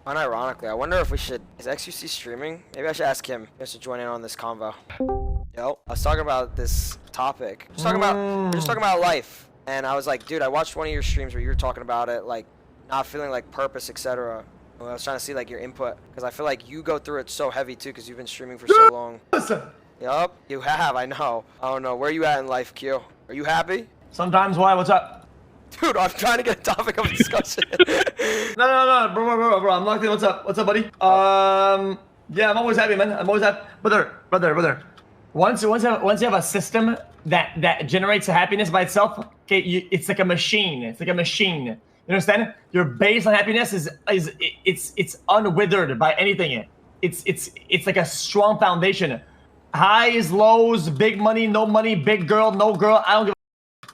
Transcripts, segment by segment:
Unironically, I wonder if we should. Is xQc streaming? Maybe I should ask him just to join in on this convo. Yo, I was talking about this topic. We're just talking about life, and I was like, dude, I watched one of your streams where you were talking about it, like not feeling like purpose, etc. I was trying to see like your input because I feel like you go through it so heavy too because you've been streaming for so long. Yup, you have. I know. I don't know. Where are you at in life, Q? Are you happy? Sometimes. Why? What's up? Dude, I'm trying to get a topic of discussion. No, bro. I'm locked in. What's up? What's up, buddy? Yeah, I'm always happy, man. I'm always happy, brother. Once you have a system that generates a happiness by itself, okay, it's like a machine. It's like a machine. You understand? Your base on happiness is unwithered by anything. It's like a strong foundation. Highs, lows, big money, no money, big girl, no girl. I don't give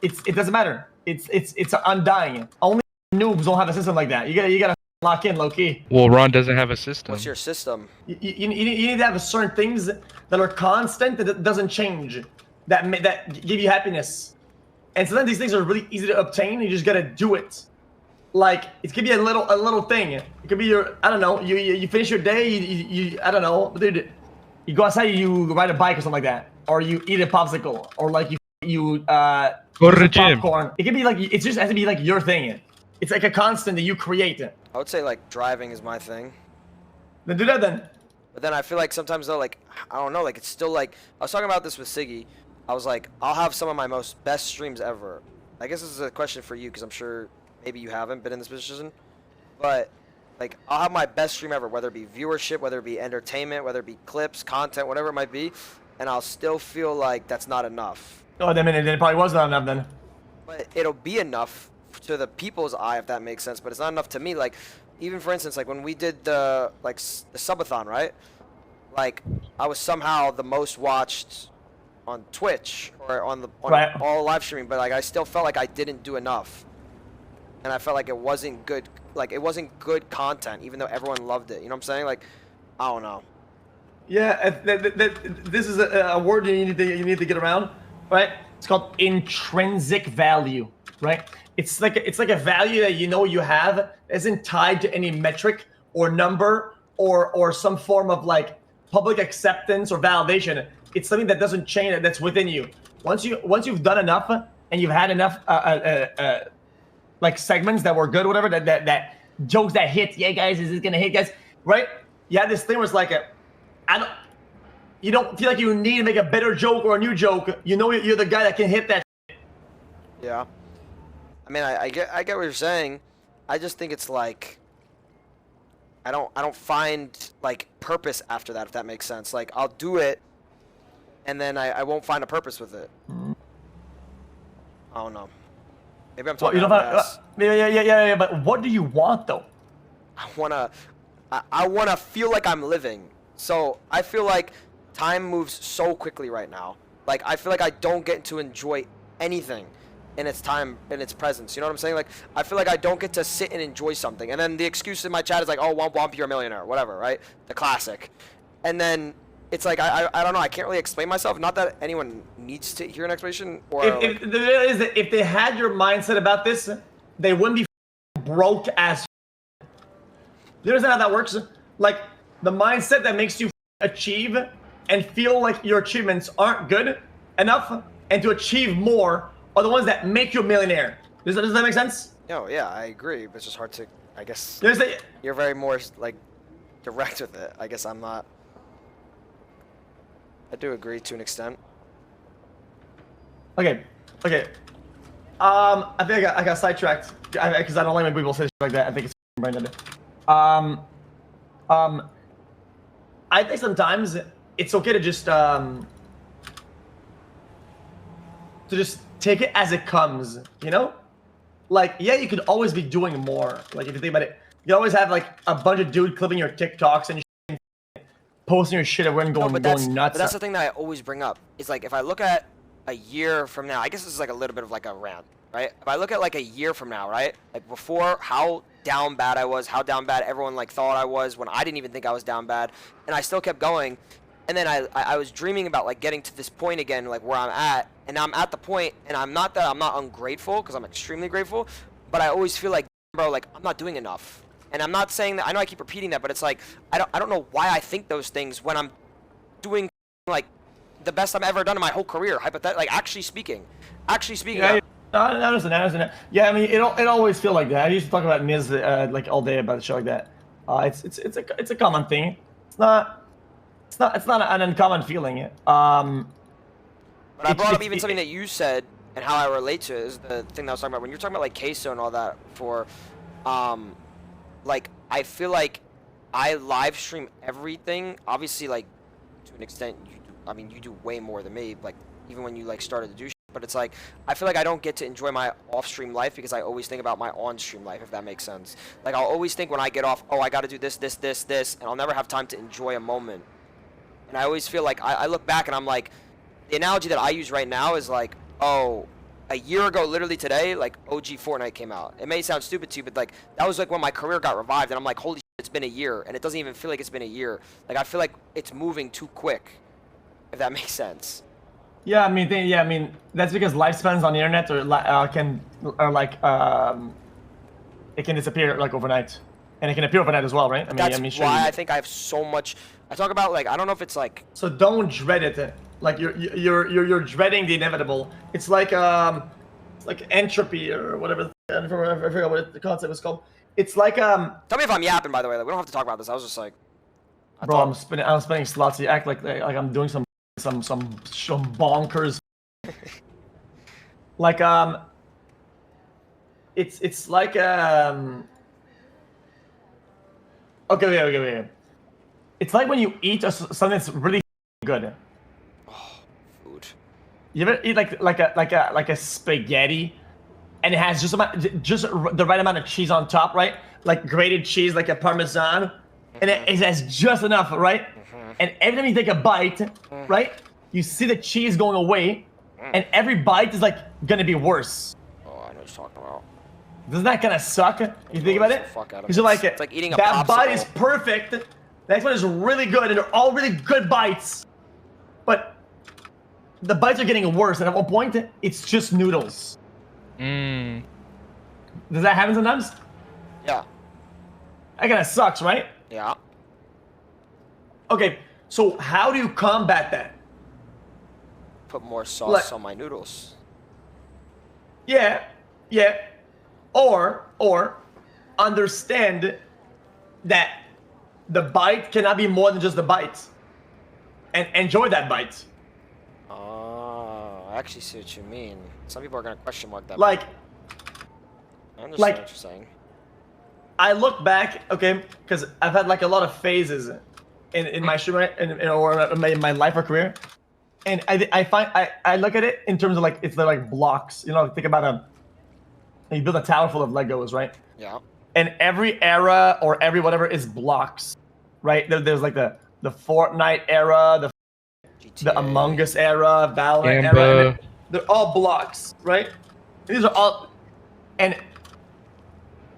a. It doesn't matter. It's undying. Only noobs don't have a system like that. You gotta lock in low key. Well, Ron doesn't have a system. What's your system? You need to have certain things that are constant, that doesn't change, that give you happiness. And sometimes these things are really easy to obtain. You just gotta do it. Like it could be a little thing. It could be your, I don't know. You finish your day. You I don't know, dude. You go outside. You ride a bike or something like that, or you eat a popsicle, or like you go to the gym. Popcorn. It could be like it just has to be like your thing. It's like a constant that you create. I would say like driving is my thing. Then do that then. But then I feel like sometimes though, like I don't know, like it's still like I was talking about this with Siggy. I was like, I'll have some of my most best streams ever. I guess this is a question for you because I'm sure maybe you haven't been in this position, but like I'll have my best stream ever, whether it be viewership, whether it be entertainment, whether it be clips, content, whatever it might be, and I'll still feel like that's not enough. Oh, then it probably was not enough then. But it'll be enough to the people's eye, if that makes sense. But it's not enough to me. Like, even for instance, like when we did the subathon, right? Like, I was somehow the most watched on Twitch or on all live streaming, but like I still felt like I didn't do enough, and I felt like it wasn't good. Like it wasn't good content, even though everyone loved it. You know what I'm saying? Like, I don't know. Yeah, this is a word you need to get around, right? It's called intrinsic value, right? It's like a value that you have isn't tied to any metric or number or some form of like public acceptance or validation. It's something that doesn't change, that's within you. Once you've done enough and you've had enough like segments that were good, whatever, that jokes that hit. Yeah, guys, is this gonna hit, guys? Right? You had this thing where it's like you don't feel like you need to make a better joke or a new joke. You know you're the guy that can hit that. Yeah. I mean, I get what you're saying. I just think it's like I don't find like purpose after that, if that makes sense. Like I'll do it, and then I won't find a purpose with it. I don't know. Maybe I'm talking about yeah. But what do you want though? I wanna feel like I'm living. So I feel like time moves so quickly right now. Like I feel like I don't get to enjoy anything in its time, in its presence. You know what I'm saying? Like I feel like I don't get to sit and enjoy something. And then the excuse in my chat is like, oh, womp womp, you're a millionaire, whatever, right? The classic. And then it's like I don't know. I can't really explain myself. Not that anyone needs to hear an explanation. Or if they had your mindset about this, they wouldn't be broke as. You understand how that works? Like the mindset that makes you achieve and feel like your achievements aren't good enough and to achieve more are the ones that make you a millionaire. Does that make sense? No, yeah, I agree. But it's just hard to, I guess. You're very more like direct with it. I guess I'm not. I do agree to an extent. Okay. I think I got sidetracked because I don't like when people say shit like that. I think it's branded. I think sometimes it's okay to just take it as it comes, you know? Like, yeah, you could always be doing more. Like, if you think about it, you always have like a bunch of dude clipping your TikToks and posting your shit and going nuts. But that's the thing that I always bring up. Is like, if I look at a year from now, I guess this is like a little bit of like a rant, right? If I look at like a year from now, right? Like before, how down bad I was, how down bad everyone like thought I was when I didn't even think I was down bad, and I still kept going. And then I was dreaming about like getting to this point again, like where I'm at, and now I'm at the point, and I'm not ungrateful, because I'm extremely grateful, but I always feel like, bro, like I'm not doing enough. And I'm not saying that, I know I keep repeating that, but it's like, I don't know why I think those things when I'm doing like the best I've ever done in my whole career, hypothetically, like actually speaking. Yeah, I understand. Yeah, I mean, it always feel like that. I used to talk about Miz like all day about a show like that. It's a common thing. It's not an uncommon feeling. But I brought up even something that you said and how I relate to it is the thing that I was talking about when you're talking about like queso and all that for, like I feel like I live stream everything. Obviously, like to an extent, you do way more than me. Like even when you like started to do shit. But it's like I feel like I don't get to enjoy my off-stream life because I always think about my on-stream life, if that makes sense. Like I'll always think when I get off, oh, I got to do this, and I'll never have time to enjoy a moment. And I always feel like I look back and I'm like, the analogy that I use right now is like, oh, a year ago, literally today, like OG Fortnite came out. It may sound stupid to you, but like that was like when my career got revived, and I'm like, holy shit, it's been a year, and it doesn't even feel like it's been a year. Like I feel like it's moving too quick, if that makes sense. Yeah, I mean that's because lifespans on the internet it can disappear like overnight, and it can appear overnight as well, right? That's why I think I have so much. I talk about like I don't know if it's like. So don't dread it. Like you're dreading the inevitable. It's like entropy or whatever. I forgot what the concept was called. It's like Tell me if I'm yapping, by the way. Like we don't have to talk about this. I was just like. Bro, I'm spinning slots. You act like I'm doing some bonkers. Like it's like okay. It's like when you eat something that's really good. Oh, food. You ever eat like a spaghetti, and it has just the right amount of cheese on top, right? Like grated cheese, like a Parmesan, and it has just enough, right? And every time you take a bite, right, you see the cheese going away, and every bite is like gonna be worse. Oh, I know what you're talking about. Doesn't that kind of suck? You think about it? Because you're like, it's like eating a that popsicle. bite is perfect. The next one is really good, and they're all really good bites. But the bites are getting worse, and at one point, it's just noodles. Mm. Does that happen sometimes? Yeah. That kind of sucks, right? Yeah. Okay, so how do you combat that? Put more sauce on my noodles. Yeah. Or understand that the bite cannot be more than just the bite, and enjoy that bite. Oh, I actually see what you mean. Some people are gonna question mark that. Like, I understand what you're saying. I look back, okay, because I've had like a lot of phases in my stream or in my life or career, and I look at it in terms of like it's like blocks. You know, think about you build a tower full of Legos, right? Yeah. And every era or every whatever is blocks, right? There's like the Fortnite era, the Among Us era, Valorant era. And they're all blocks, right? These are all, and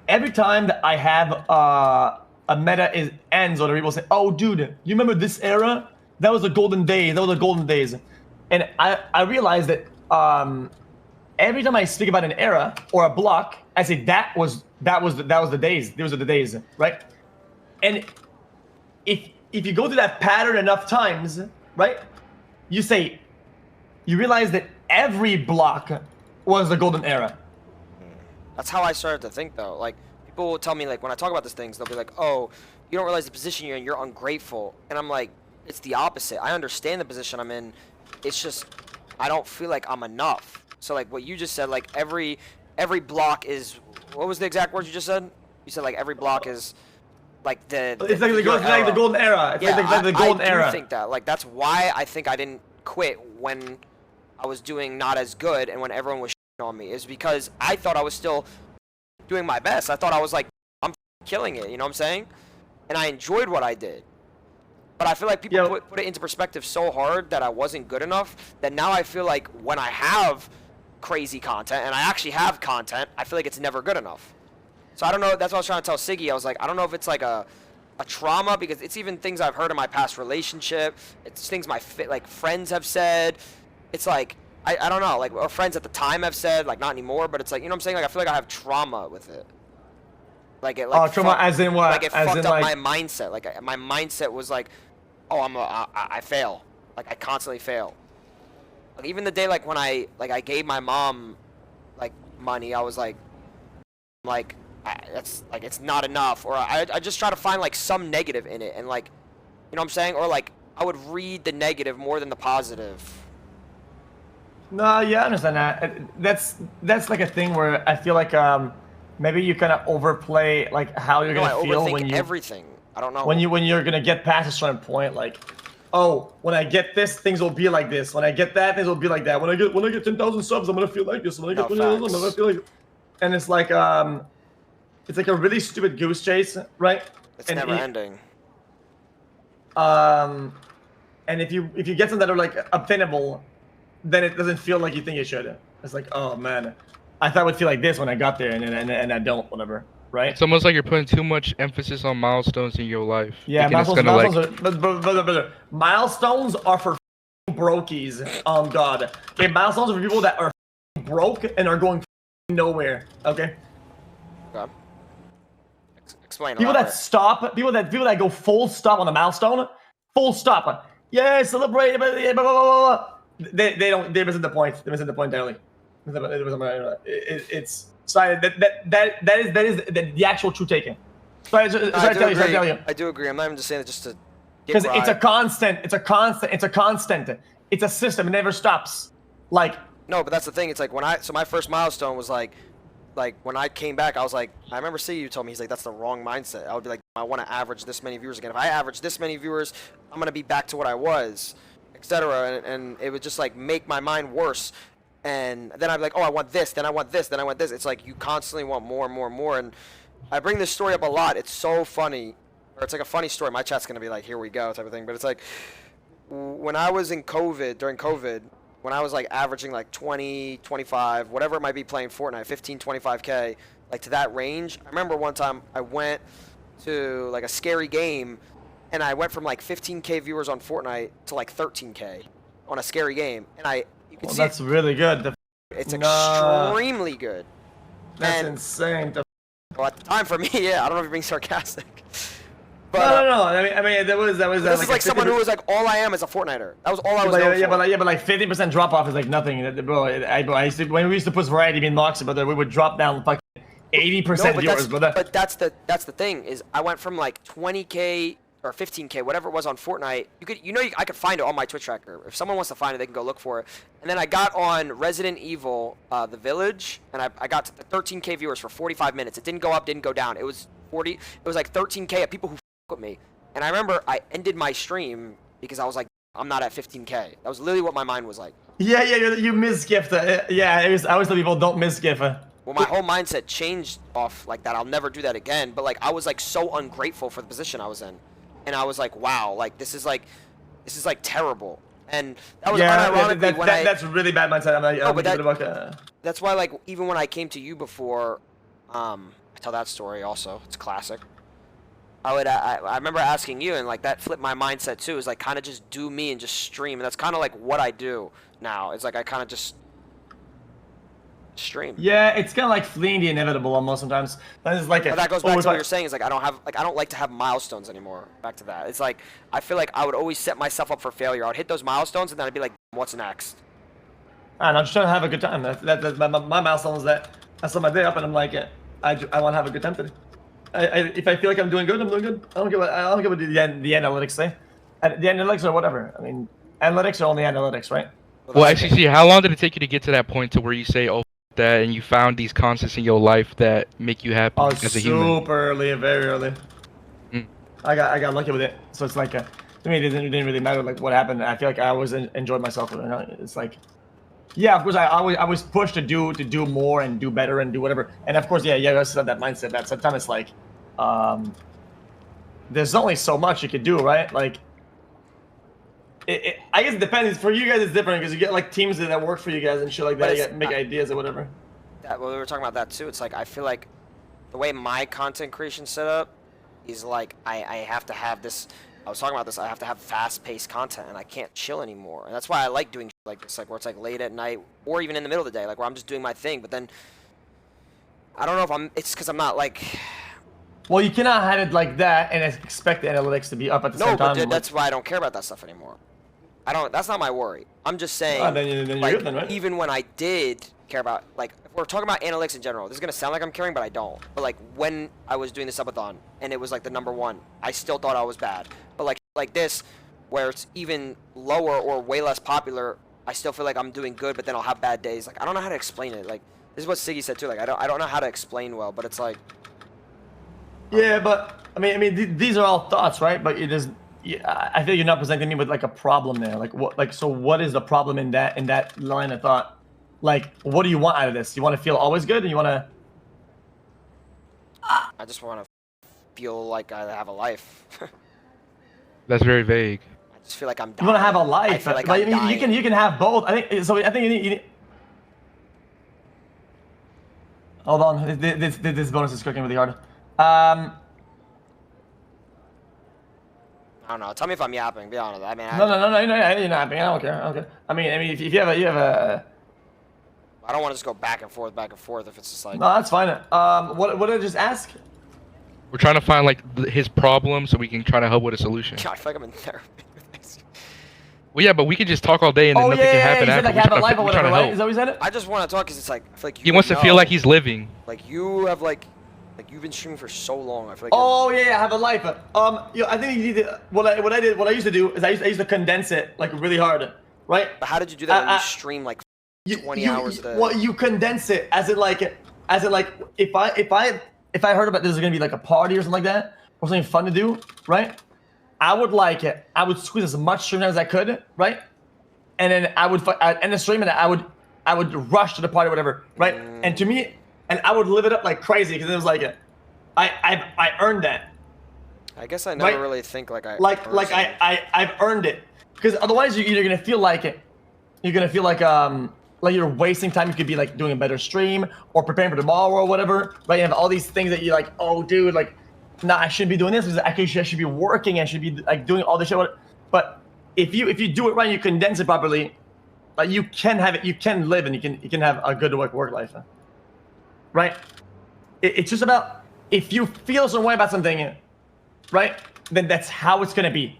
every time that I have a meta ends, or people say, "Oh, dude, you remember this era? That was the golden days. That was the golden days." And I realized that every time I speak about an era or a block, I say that was the days. Those are the days, right? And if you go through that pattern enough times, right? You realize that every block was the golden era. That's how I started to think, though. Like, people will tell me, like, when I talk about these things, they'll be like, oh, you don't realize the position you're in, you're ungrateful. And I'm like, it's the opposite. I understand the position I'm in. It's just, I don't feel like I'm enough. So, like, what you just said, like, every block is, what was the exact word you just said? You said, like, every block is, like, it's like the golden era. It's like the golden era. I do think that. Like, that's why I think I didn't quit when I was doing not as good and when everyone was on me, is because I thought I was still doing my best. I thought I was like, I'm killing it, you know what I'm saying? And I enjoyed what I did. But I feel like people put it into perspective so hard that I wasn't good enough that now I feel like when I have crazy content, and I actually have content, I feel like it's never good enough. So I don't know, that's what I was trying to tell Siggy. I was like, I don't know if it's like a trauma, because it's even things I've heard in my past relationship. It's things my friends have said. It's like, I don't know, like, or friends at the time have said, like, not anymore, but it's like, you know what I'm saying? Like, I feel like I have trauma with it. Like it like trauma as in what? like it As fucked in up like my mindset. Like my mindset was like, oh, I fail. Like I constantly fail. Like even the day like when I gave my mom like money, I was like that's like it's not enough, or I just try to find like some negative in it, and like, you know what I'm saying, or like I would read the negative more than the positive. No, yeah, I understand that. That's like a thing where I feel like maybe you kind of overplay like how you're No, I gonna feel overthink when you everything. I don't know. when you're gonna get past a certain point. Like, oh, when I get this, things will be like this. When I get that, things will be like that. When I get 10,000 subs, I'm gonna feel like this. When I get No, 20,000, I'm gonna facts. feel like. And it's like a really stupid goose chase, right? It's And never ending. And if you get something that are like obtainable, then it doesn't feel like you think it should. It's like, oh man, I thought it would feel like this when I got there, and I don't, whatever, right? It's almost like you're putting too much emphasis on milestones in your life. Yeah, thinking it's milestones, gonna, but milestones are for brokies. God. Okay, milestones are for people that are broke and are going nowhere. Okay. Okay. Explain. People that stop, people that go full stop on a milestone, full stop. Yeah, celebrate. Blah, blah, blah, blah. They missing the point. They're missing the point entirely. It's sorry. That is the actual true taking. Sorry, I do agree. tell you. I do agree. I'm not even just saying it just to. Because it's a constant. It's a constant. It's a system. It never stops. Like. No, but that's the thing. It's like so my first milestone was like when I came back, I was like, I remember seeing you told me, he's like, that's the wrong mindset. I would be like, I want to average this many viewers again. If I average this many viewers, I'm gonna be back to what I was, etc. And it would just like make my mind worse. And then I'd be like, oh, I want this, then I want this, then I want this. It's like you constantly want more and more and more. And I bring this story up a lot. It's so funny, or it's like a funny story. My chat's gonna be like, here we go, type of thing. But it's like when I was in during COVID, when I was like averaging like 20, 25, whatever it might be, playing Fortnite, 15, 25K, like to that range. I remember one time I went to like a scary game, and I went from like 15K viewers on Fortnite to like 13K on a scary game, and you can see that's really good. it's extremely good. That's insane. Well, at the time for me, yeah, I don't know if you're being sarcastic. But, no. I mean, that was. This is like someone who was like, all I am is a Fortniter. That was all I was known for. But like 50% drop off is like nothing, bro. I used to, when we used to push variety in Moxie, but we would drop down like 80% viewers, brother. But that's the thing is I went from like 20K or 15K, whatever it was on Fortnite. I could find it on my Twitch tracker. If someone wants to find it, they can go look for it. And then I got on Resident Evil, The Village, and I got to 13K viewers for 45 minutes. It didn't go up, didn't go down. It was like 13K of people who with me. And I remember I ended my stream because I was like, I'm not at 15K. That was literally what my mind was like. Yeah, you misgift. Yeah, I always tell people don't misgift. Well, my whole mindset changed off like that. I'll never do that again. But like I was like so ungrateful for the position I was in, and I was like, wow, like this is like terrible. And that was unironically that's really bad mindset. That's why like even when I came to you before, I tell that story also. It's classic. I remember asking you, and like that flipped my mindset too. Is like kind of just do me and just stream, and that's kind of like what I do now. It's like I kind of just stream. Yeah, it's kind of like fleeing the inevitable almost sometimes. That is like. But that goes back to what you're saying. Is like I don't like to have milestones anymore. Back to that. It's like I feel like I would always set myself up for failure. I would hit those milestones, and then I'd be like, what's next? I'm just trying to have a good time. That's my milestone is that I set my day up, and I'm like, I want to have a good time today. If I feel like I'm doing good, I'm doing good. I don't care what the analytics say. The analytics or whatever. I mean, analytics are only analytics, right? Well, xQc, how long did it take you to get to that point to where you say, oh, that, and you found these constants in your life that make you happy as a human? Super early, very early. I got lucky with it. So it's like, to me, it didn't really matter like what happened. I feel like I always enjoyed myself. It's like, yeah, of course, I was pushed to do more and do better and do whatever. And of course, you also have that mindset that sometimes it's like, there's only so much you could do, right? Like, I guess it depends. For you guys, it's different because you get like teams that work for you guys and shit like that. You get make ideas or whatever. Well, we were talking about that too. It's like I feel like the way my content creation set up is like I have to have this. I was talking about this. I have to have fast-paced content, and I can't chill anymore. And that's why I like doing like this, like where it's like late at night or even in the middle of the day, like where I'm just doing my thing. But then I don't know if it's because I'm not like Well, you cannot have it like that and expect the analytics to be up at the same time. No, but that's why I don't care about that stuff anymore. I don't. That's not my worry. I'm just saying. Then you're like, good then, right? even when I did care about, like, if we're talking about analytics in general, this is gonna sound like I'm caring, but I don't. But like when I was doing the subathon and it was like the #1, I still thought I was bad. But like this, where it's even lower or way less popular, I still feel like I'm doing good, but then I'll have bad days. Like I don't know how to explain it. Like this is what Siggy said too. Like I don't know how to explain well, but it's like. Yeah, but I mean, these are all thoughts, right? But it is. Yeah, I feel you're not presenting me with like a problem there. Like what? Like so, what is the problem in that line of thought? Like, what do you want out of this? You want to feel always good, and you want to? I just want to feel like I have a life. That's very vague. I just feel like I'm dying. You want to have a life, I feel like but I'm dying. you can have both. I think so. I think you need. Hold on, this bonus is cooking really hard. I don't know. Tell me if I'm yapping. Be honest. I mean. No, you're not. I don't care. I mean, if you have a. I don't want to just go back and forth. If it's just like. No, that's fine. What did I just ask? We're trying to find like his problem so we can try to help with a solution. God, I feel like I'm in therapy. Well, yeah, but we could just talk all day and then nothing can happen you said after. like have a life or whatever, right? Is that what you said? I just want to talk because it's like I feel like you He wants to feel like he's living. Like you have like you've been streaming for so long. I feel like. Oh yeah, have a life. I think you need to. What I used to do is I used to condense it like really hard, right? But how did you do that when you stream like 20 hours a day? Well, you condense it as in like if I heard about this is gonna be like a party or something like that or something fun to do, right? I would squeeze as much stream as I could, right? And then I would end the stream and I would rush to the party or whatever, right? And to me, and I would live it up like crazy because it was like I earned that. I guess I never really think like I've earned it because otherwise you're gonna feel like it. You're gonna feel like you're wasting time. You could be like doing a better stream or preparing for tomorrow or whatever, right? You have all these things that you're like, oh, dude, like, nah, I shouldn't be doing this because actually I should be working. I should be like doing all this shit. But if you do it right, and you condense it properly, like you can have it. You can live and you can have a good work life, right? It's just about if you feel some way about something, right? Then that's how it's gonna be. Does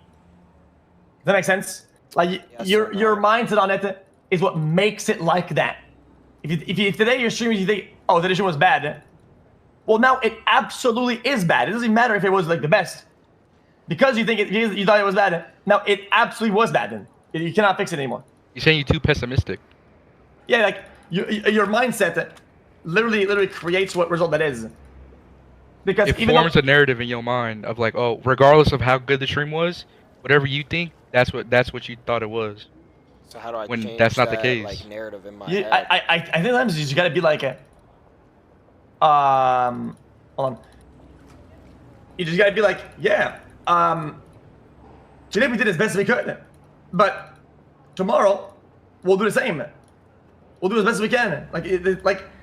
that make sense? Like yes, your mindset on it is what makes it like that. If today you're streaming, you think, oh, the stream was bad. Well, now it absolutely is bad. It doesn't matter if it was like the best, because you think you thought it was bad. Now it absolutely was bad. Then you cannot fix it anymore. You're saying you're too pessimistic. Yeah, like your mindset literally creates what result that is. Because it forms a narrative in your mind of like, oh, regardless of how good the stream was, whatever you think, that's what you thought it was. So how do I when change that's not that, the case? like narrative in my head? I think sometimes you just gotta be like hold on. You just gotta be like, yeah, today we did as best as we could, but tomorrow we'll do the same. We'll do as best as we can. Like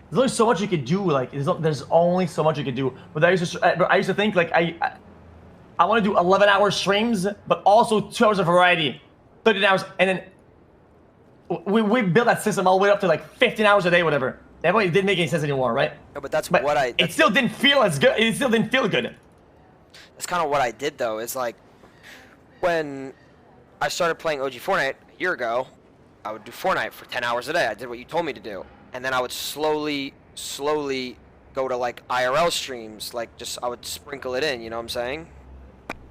there's only so much you could do. Like there's only so much you could do. But I used to think like I want to do 11-hour streams, but also 2 hours of variety, 13 hours, and then we built that system all the way up to like 15 hours a day, whatever. That way it didn't make any sense anymore, right? No, but that's what I. It still didn't feel as good. It still didn't feel good. That's kind of what I did though. Is like when I started playing OG Fortnite a year ago, I would do Fortnite for 10 hours a day. I did what you told me to do, and then I would slowly go to like IRL streams. Like I would sprinkle it in. You know what I'm saying?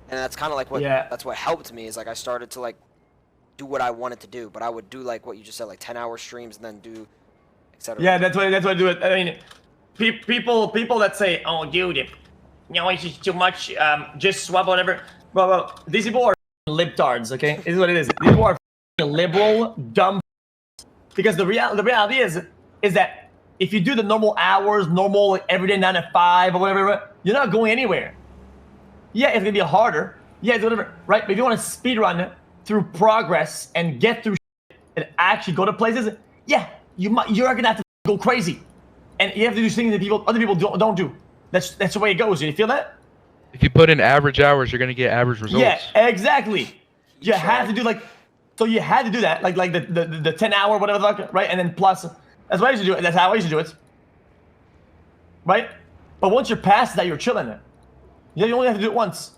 And that's kind of like what that's what helped me is like I started to like do what I wanted to do, but I would do like what you just said, like 10-hour streams and then do etc. Yeah, that's why I do it. I mean, people that say, oh, dude, it's just too much. Just swap whatever. Well, these people are libtards. Okay, this is what it is. These people are liberal, dumb. Because the reality is that if you do the normal hours, normal like, everyday 9 to 5 or whatever, you're not going anywhere. Yeah, it's gonna be harder. Yeah, it's whatever, right? But if you want to speed run through progress and get through shit and actually go to places, yeah, you're gonna have to go crazy, and you have to do things that other people don't do. That's the way it goes. You feel that? If you put in average hours, you're gonna get average results. Yeah, exactly. You have to do you had to do that, like the 10-hour whatever the fuck, right? And then plus, that's what I used to do it. That's how I used to do it, right? But once you're past that, you're chilling. Yeah, you only have to do it once.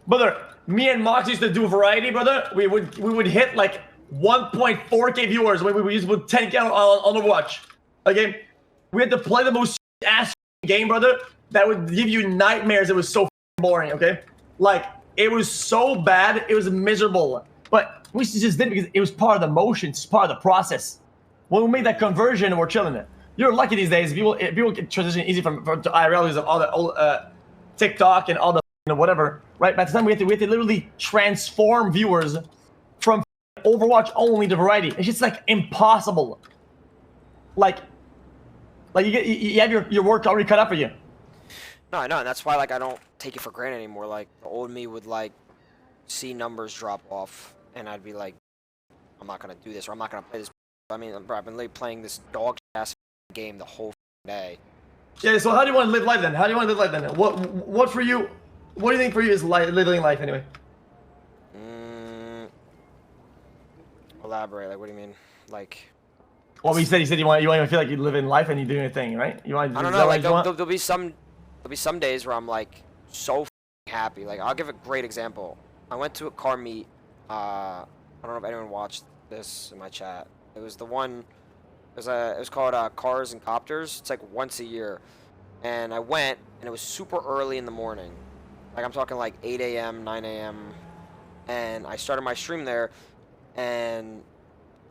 Brother, me and Mox used to do variety, brother. We would hit like 1.4k viewers when we used to put 10k on Overwatch. Okay? We had to play the most ass game, brother, that would give you nightmares. It was so boring, okay? Like, it was so bad, it was miserable. But we just did it because it was part of the motion, it's part of the process. When we made that conversion, we're chilling it. You're lucky these days. People can transition easy from to IRL because of all the old TikTok and all the whatever, right? By the time we have to literally transform viewers from Overwatch only to variety. It's just like impossible. Like you have your work already cut out for you. No, I know, and that's why like I don't take it for granted anymore. Like the old me would like see numbers drop off, and I'd be like, I'm not gonna do this, or I'm not gonna play this. I mean, bro, I've been literally playing this dog ass game the whole day. Yeah. So how do you want to live life then? How do you want to live life then? What for you? What do you think for you is living life anyway? Elaborate. Like, what do you mean? Like. Well, you said you want to feel like you live in life and you do your thing, right? You want. I don't know. Like there'll be some days where I'm like so happy. Like I'll give a great example. I went to a car meet. I don't know if anyone watched this in my chat. It was the one. It was called Cars and Copters. It's like once a year, and I went, and it was super early in the morning. Like I'm talking like 8 a.m., 9 a.m. And I started my stream there, and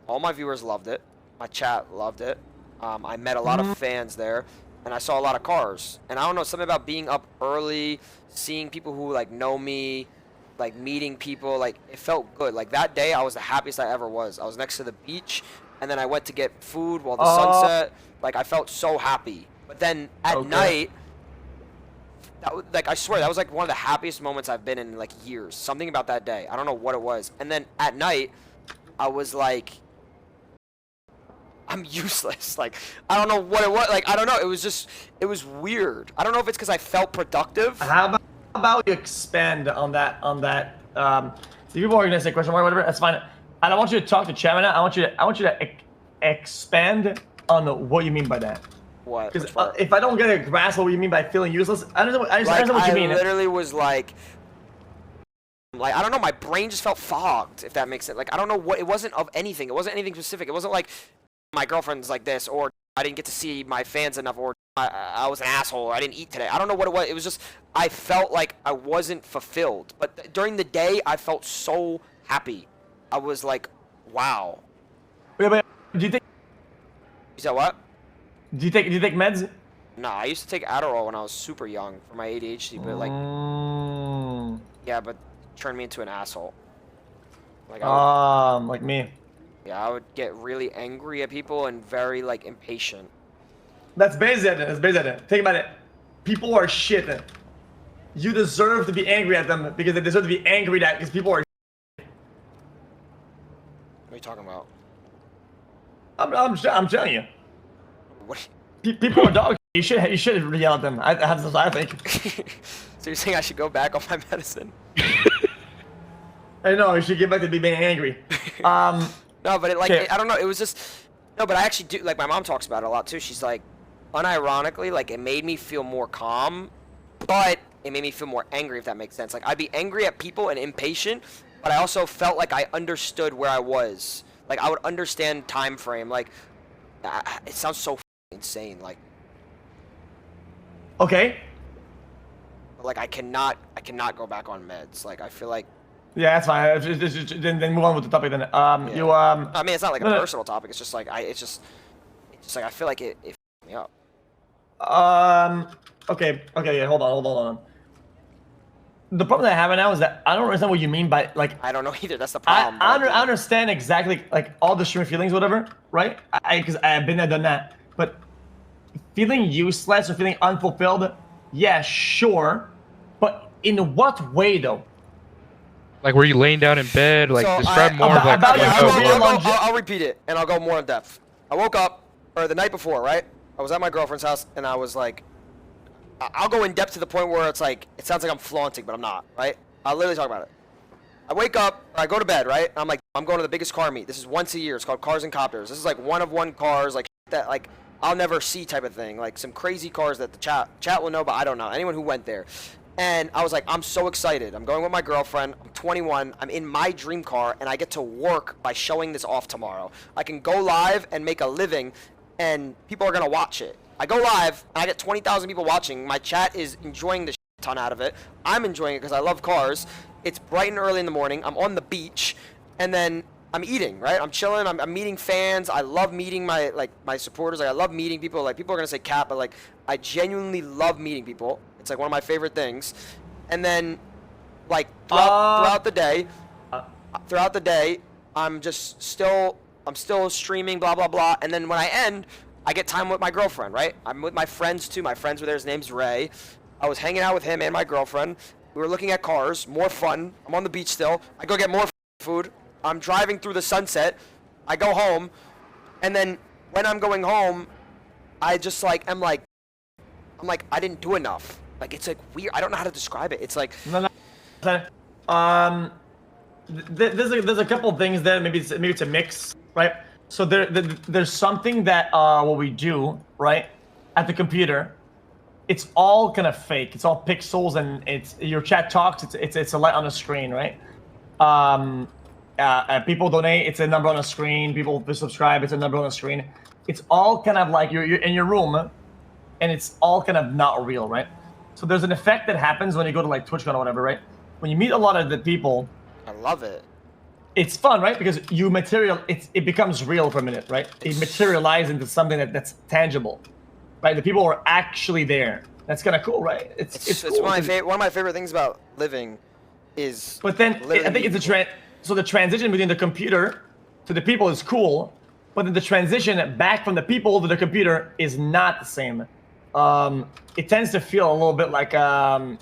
all my viewers loved it. My chat loved it. I met a lot of fans there, and I saw a lot of cars. And I don't know, something about being up early, seeing people who like know me, like meeting people, like it felt good. Like that day, I was the happiest I ever was. I was next to the beach, and then I went to get food while the sun set. Like I felt so happy. But then at night, like I swear, that was like one of the happiest moments I've been in like years. Something about that day. I don't know what it was. And then at night, I was like, I'm useless. Like, I don't know what it was. Like, I don't know. It was weird. I don't know if it's because I felt productive. How about you expand on that? See, people are gonna say question mark, whatever. That's fine. I don't want you to talk to Chairman. I want you to expand on what you mean by that. What? Because if I don't get a grasp of what you mean by feeling useless, I don't know. I don't know what you mean. I literally was like I don't know. My brain just felt fogged. If that makes sense. Like I don't know what. It wasn't of anything. It wasn't anything specific. It wasn't like my girlfriend's like this, or I didn't get to see my fans enough, or I was an asshole, or I didn't eat today. I don't know what it was. It was just I felt like I wasn't fulfilled. But during the day, I felt so happy. I was like, wow. But do you think? You said what? Do you take meds? Nah, I used to take Adderall when I was super young for my ADHD, but like, yeah, but it turned me into an asshole. Like, like me. Yeah, I would get really angry at people and very like impatient. That's basically it. Think about it. People are shit. You deserve to be angry at them because they deserve to be angry at because people are. What are you talking about? I'm telling you. What? People are dogs. You should yell at them. That's what I think. So you're saying I should go back on my medicine? I know. You should get back to being angry. No, but I don't know. It was just no, but I actually do. Like my mom talks about it a lot too. She's like, unironically, like it made me feel more calm, but it made me feel more angry. If that makes sense. Like I'd be angry at people and impatient, but I also felt like I understood where I was. Like I would understand time frame. Like it sounds so insane. Like okay. Like I cannot go back on meds. Like I feel like. Yeah, that's fine. Then move on with the topic then. I mean, it's not like a personal topic. It's just like it's just like I feel like it f***ed me up. Okay. Yeah. Hold on. The problem that I have right now is that I don't understand what you mean by like. I don't know either. That's the problem. I understand exactly like all the stream feelings, whatever, right? Because I've been there, done that. But feeling useless or feeling unfulfilled, yeah, sure. But in what way though? Like, were you laying down in bed? Like, So describe more of like. I'll repeat it, and I'll go more in depth. I woke up, or the night before, right? I was at my girlfriend's house, and I was like, I'll go in depth to the point where it's like, it sounds like I'm flaunting, but I'm not, right? I'll literally talk about it. I wake up, or I go to bed, right? I'm like, I'm going to the biggest car meet. This is once a year. It's called Cars and Copters. This is like one of one cars, like that, like I'll never see type of thing. Like some crazy cars that the chat will know, but I don't know. Anyone who went there. And I was like, I'm so excited. I'm going with my girlfriend. I'm 21. I'm in my dream car, and I get to work by showing this off tomorrow. I can go live and make a living, and people are gonna watch it. I go live, and I get 20,000 people watching. My chat is enjoying the ton out of it. I'm enjoying it because I love cars. It's bright and early in the morning. I'm on the beach, and then I'm eating, right? I'm chilling. I'm meeting fans. I love meeting my supporters. Like, I love meeting people. Like, people are gonna say cap, but like, I genuinely love meeting people. It's like one of my favorite things. And then, like, throughout the day, I'm still streaming, blah blah blah. And then when I end, I get time with my girlfriend, right? I'm with my friends too. My friends were there. His name's Ray. I was hanging out with him and my girlfriend. We were looking at cars, more fun. I'm on the beach still. I go get more food. I'm driving through the sunset. I go home, and then when I'm going home, I just like I'm like I didn't do enough. Like, it's like weird. I don't know how to describe it. It's like There's a couple things there. Maybe it's a mix, right? So there's something that what we do, right, at the computer. It's all kind of fake. It's all pixels, and it's your chat talks. It's a light on the screen, right? People donate. It's a number on the screen. People subscribe. It's a number on the screen. It's all kind of like you're in your room, and it's all kind of not real, right? So there's an effect that happens when you go to like TwitchCon or whatever, right? When you meet a lot of the people, I love it. It's fun, right? Because it becomes real for a minute, right? It materializes into something that's tangible, right? The people are actually there. That's kind of cool, right? It's cool. one of my favorite things about living is. But then I think it's a trend. So the transition between the computer to the people is cool, but then the transition back from the people to the computer is not the same. It tends to feel a little bit like a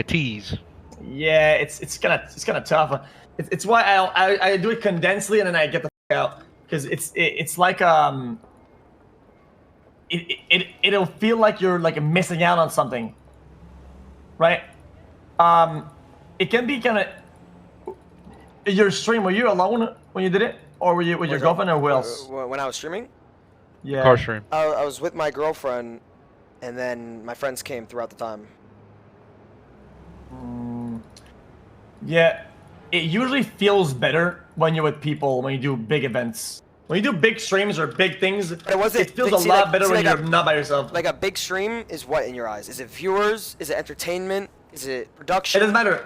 tease. Yeah, it's kind of tough. It's why I do it condensedly and then I get the f out, because it's like it'll feel like you're like missing out on something, right? It can be kind of. Your stream, were you alone when you did it, or were you with your girlfriend, or who else? When I was streaming? Yeah. Car stream. I was with my girlfriend, and then my friends came throughout the time. Yeah, it usually feels better when you're with people, when you do big events. When you do big streams or big things, it feels a lot better when you're not by yourself. Like, a big stream is what in your eyes? Is it viewers? Is it entertainment? Is it production? It doesn't matter.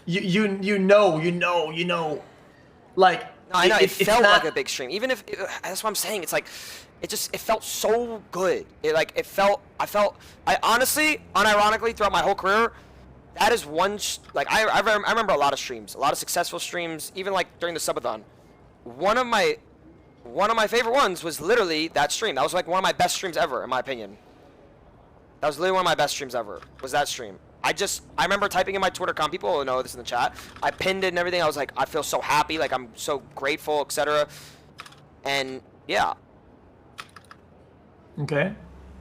You know. Like, no, I know it felt like a big stream. Even if that's what I'm saying. It's like it felt so good. I honestly, unironically, throughout my whole career, that is one. I remember a lot of streams, a lot of successful streams, even like during the subathon. One of my favorite ones was literally that stream. That was like one of my best streams ever, in my opinion. That was literally one of my best streams ever. Was that stream? I remember typing in my Twitter comment. People will know this in the chat. I pinned it and everything. I was like, I feel so happy. Like, I'm so grateful, etc. And yeah. Okay.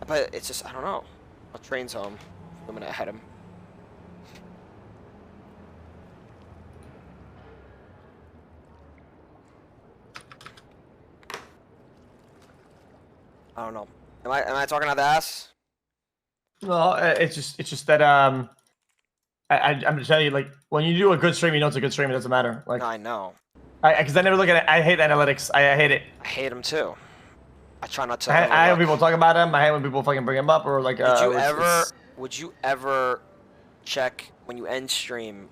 But it's just, I don't know. My train's home. I'm gonna head him. I don't know. Am I talking out the ass? No, it's just that I'm just telling you, like, when you do a good stream, you know it's a good stream. It doesn't matter. Like, I know. Because I never look at it. I hate analytics. I hate it. I hate them too. I try not to. I hate when people talk about them. I hate when people fucking bring them up, or like. Would you ever check when you end stream?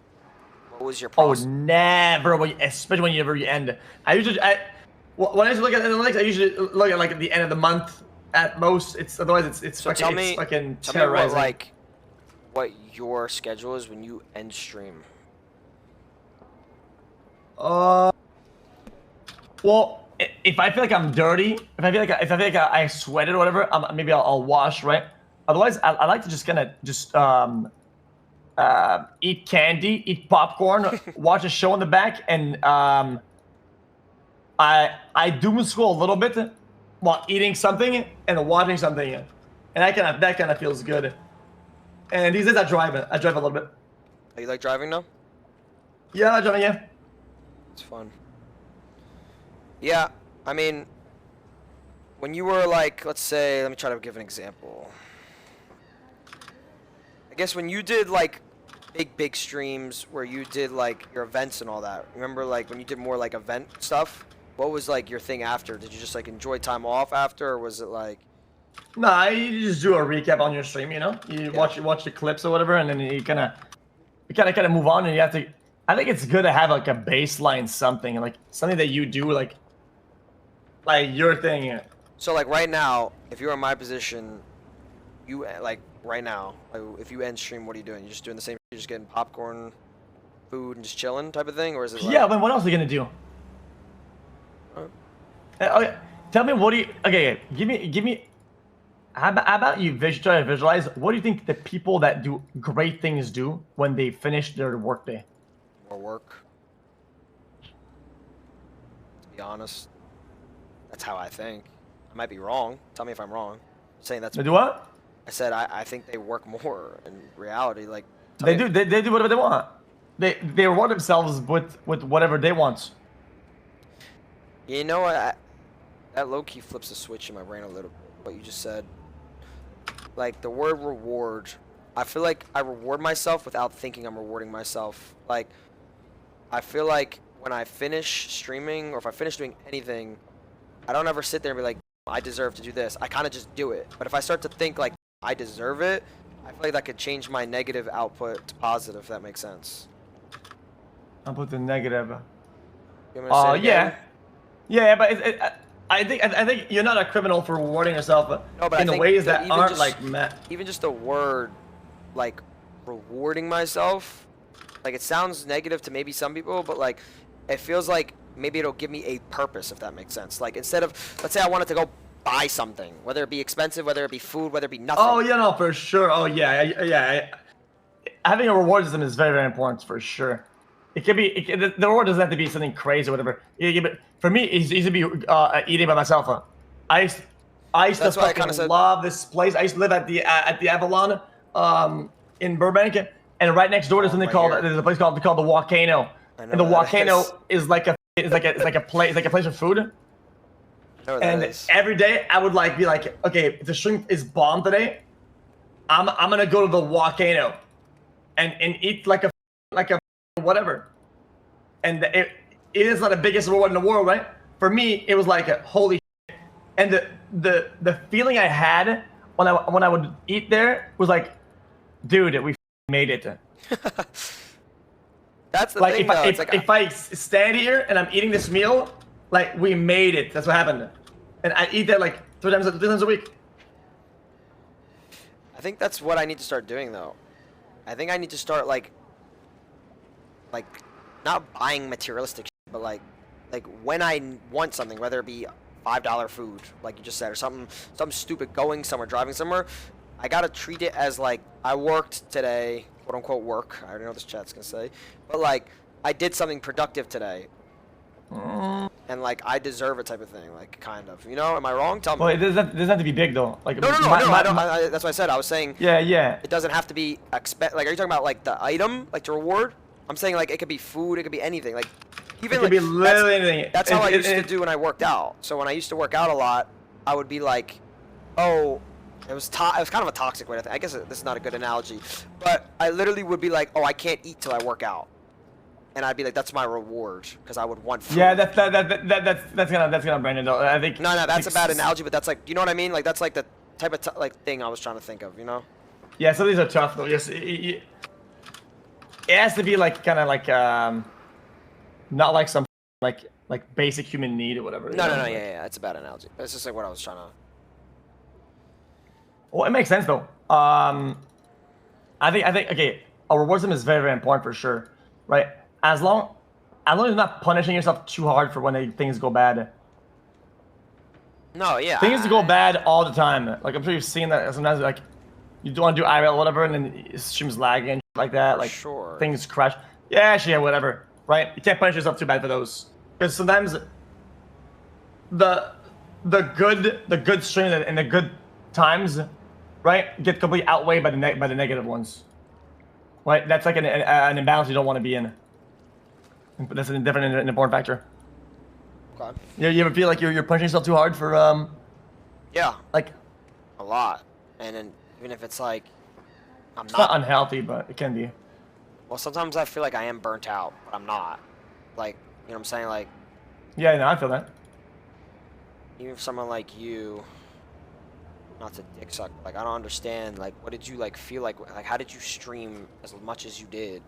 What was your process? Oh, never. Especially whenever you end. When I used to look at analytics, I usually look at like at the end of the month at most. Otherwise it's so fucking terrorizing. Tell me what your schedule is when you end stream. Well, if I feel like I'm dirty, if I feel like I sweated or whatever, maybe I'll wash, right? Otherwise, I like to just kind of eat candy, eat popcorn, watch a show in the back, and I doom scroll a little bit while eating something and watching something, and that kind of feels good. And these days I drive a little bit. Oh, you like driving now? Yeah, I drive, yeah. It's fun. Yeah, I mean, when you were like, let's say, let me try to give an example. I guess when you did like big streams where you did like your events and all that. Remember like when you did more like event stuff? What was like your thing after? Did you just like enjoy time off after, or was it like? Nah, you just do a recap on your stream. You know, you watch the clips or whatever, and then you kind of move on, and you have to. I think it's good to have like a baseline something, like something that you do, like your thing. So like right now, if you're in my position, you like right now, like, if you end stream, what are you doing? You just doing the same? You're just getting popcorn, food, and just chilling type of thing, or is it? Like... Yeah, but what else are you gonna do? Okay, tell me what do you? Okay, give me. How about you try to visualize? What do you think the people that do great things do when they finish their workday? More work. To be honest, that's how I think. I might be wrong. Tell me if I'm wrong. I'm saying that's. They do what? I said I think they work more in reality. Like they do. They do whatever they want. They reward themselves with whatever they want. You know what? That low-key flips the switch in my brain a little bit. What you just said. Like the word reward. I feel like I reward myself without thinking I'm rewarding myself. Like I feel like when I finish streaming or if I finish doing anything, I don't ever sit there and be like, I deserve to do this. I kind of just do it. But if I start to think like I deserve it, I feel like that could change my negative output to positive, if that makes sense. I'll put the negative. You want me to say it again? Yeah, but I think you're not a criminal for rewarding yourself no, but in ways that aren't just, like even just the word like rewarding myself, like it sounds negative to maybe some people, but like it feels like maybe it'll give me a purpose, if that makes sense. Like instead of, let's say I wanted to go buy something, whether it be expensive, whether it be food, whether it be nothing. Oh yeah, no, for sure. Oh yeah. Having a reward system is very important for sure. It could be the reward doesn't have to be something crazy or whatever. For me, it used to be eating by myself. I used to fucking love this place. I used to live at the Avalon in Burbank, and right next door there's something there's a place called the Volcano, and the Volcano is like a place of food. And every day I would be like, okay, if the shrimp is bomb today, I'm gonna go to the Volcano, and eat like a whatever. And it is not the biggest reward in the world, right? For me, it was like a holy shit. And the feeling I had when I would eat there was like, dude, we made it. That's the like thing, if I stand here and I'm eating this meal, like we made it. That's what happened. And I eat that like three times a week. I think that's what I need to start doing though. I think I need to start like not buying materialistic shit, but like when I want something, whether it be $5 food, like you just said, or something stupid, going somewhere, driving somewhere, I gotta treat it as like I worked today, quote unquote work. I already know what this chat's gonna say, but like I did something productive today, and like I deserve it, type of thing, like kind of. You know, am I wrong? Tell me. Well, it doesn't have to be big though. Like no. I don't. That's what I said. I was saying. Yeah. It doesn't have to be like. Are you talking about like the item, like the reward? I'm saying like it could be food, it could be anything. Like even it could be literally anything. That's how I used to do when I worked out. So when I used to work out a lot, I would be like, oh, it was kind of a toxic way to think. I guess this is not a good analogy, but I literally would be like, oh, I can't eat till I work out, and I'd be like, that's my reward because I would want food. Yeah, that's gonna Brandon though. I think. No, that's a bad analogy, but that's like, you know what I mean? Like that's like the type of like thing I was trying to think of, you know? Yeah, so these are tough though. Yes. It has to be like kind of like not like some like basic human need or whatever. No, yeah, it's a bad analogy. It's just like what I was trying to. Well, it makes sense though. I think okay, a reward system is very, very important for sure, right? As long as you're not punishing yourself too hard for when things go bad. No, yeah. Things go bad all the time. Like I'm sure you've seen that sometimes. Like you don't want to do IRL or whatever, and then it stream's lagging and like that. Like things crash. Yeah, actually, yeah, whatever. Right? You can't punish yourself too bad for those, because sometimes the good streams and the good times, right, get completely outweighed by the negative ones. Right? That's like an imbalance you don't want to be in. But that's an important factor. Okay. You ever feel like you're pushing yourself too hard for Yeah. like a lot, and then even if it's like it's not unhealthy, but it can be. Well, sometimes I feel like I am burnt out, but I'm not. Like, you know what I'm saying? Like, Yeah, no, I feel that. even if someone like you, not to dick suck, like, I don't understand, like, what did you, like, feel like, how did you stream as much as you did?